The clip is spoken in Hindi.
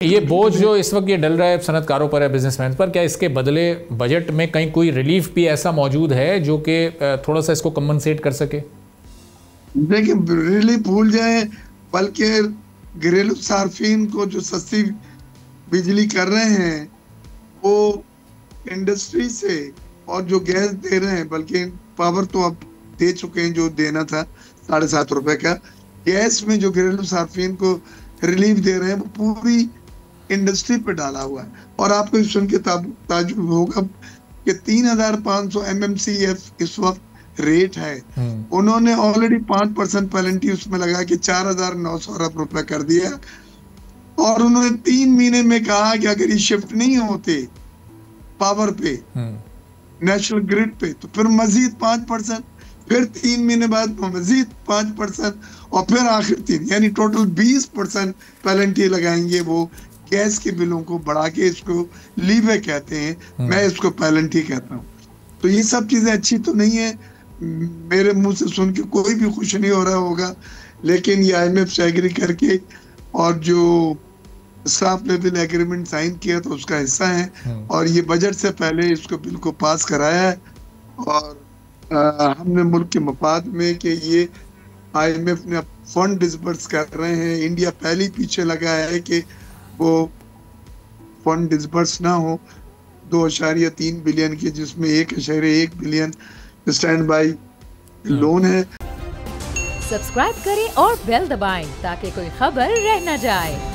ये बोझ जो इस वक्त ये डल रहा है सनतकारों पर है, बिजनेसमैन पर, क्या इसके बदले बजट में कहीं कोई रिलीफ भी ऐसा मौजूद है जो कि थोड़ा सा इसको कंपनसेट कर सके? देखिए, रिलीफ भूल जाए, बल्कि घरेलू सार्फिन को जो सस्ती बिजली कर रहे हैं वो इंडस्ट्री से, और जो गैस दे रहे हैं, बल्कि पावर तो अब दे चुके हैं जो देना था ₹7.5 का। गैस में जो घरेलू सार्फिन को रिलीफ दे रहे हैं वो पूरी इंडस्ट्री पे डाला हुआ है। और आपको सुन के ताज्जुब होगा कि 3,500 MMCF इस वक्त रेट है। उन्होंने ऑलरेडी 5% पेनल्टी उसमें लगा के 4,900 अरब रुपए कर दिया, और उन्होंने 3 महीने में कहा कि अगर ये शिफ्ट नहीं होते पावर पे, नेशनल ग्रिड पे, तो फिर मजीद 5%, फिर 3 महीने बाद मजीद 5%, और फिर आखिर 3, यानी टोटल 20% पेनल्टी लगाएंगे वो गैस के बिलों को बढ़ा के। इसको लीवे कहते हैं, मैं इसको पेनल्टी कहता हूँ। तो ये सब चीजें अच्छी तो नहीं है, मेरे मुंह से सुन के कोई भी खुश नहीं हो रहा होगा, लेकिन ये IMF से एग्री करके और जो स्टाफ लेवल एग्रीमेंट साइन किया तो उसका हिस्सा है, और ये बजट से पहले इसको बिल को पास कराया है। और हमने मुल्क के मफाद में कि ये IMF ने फंड डिसबर्स कर रहे हैं, इंडिया पहले ही पीछे लगा है कि वो फंड डिसबर्स ना हो 2.3 बिलियन की, जिसमें 1.1 बिलियन स्टैंड बाई लोन है। सब्सक्राइब करें और बेल दबाएं ताकि कोई खबर रह न जाए।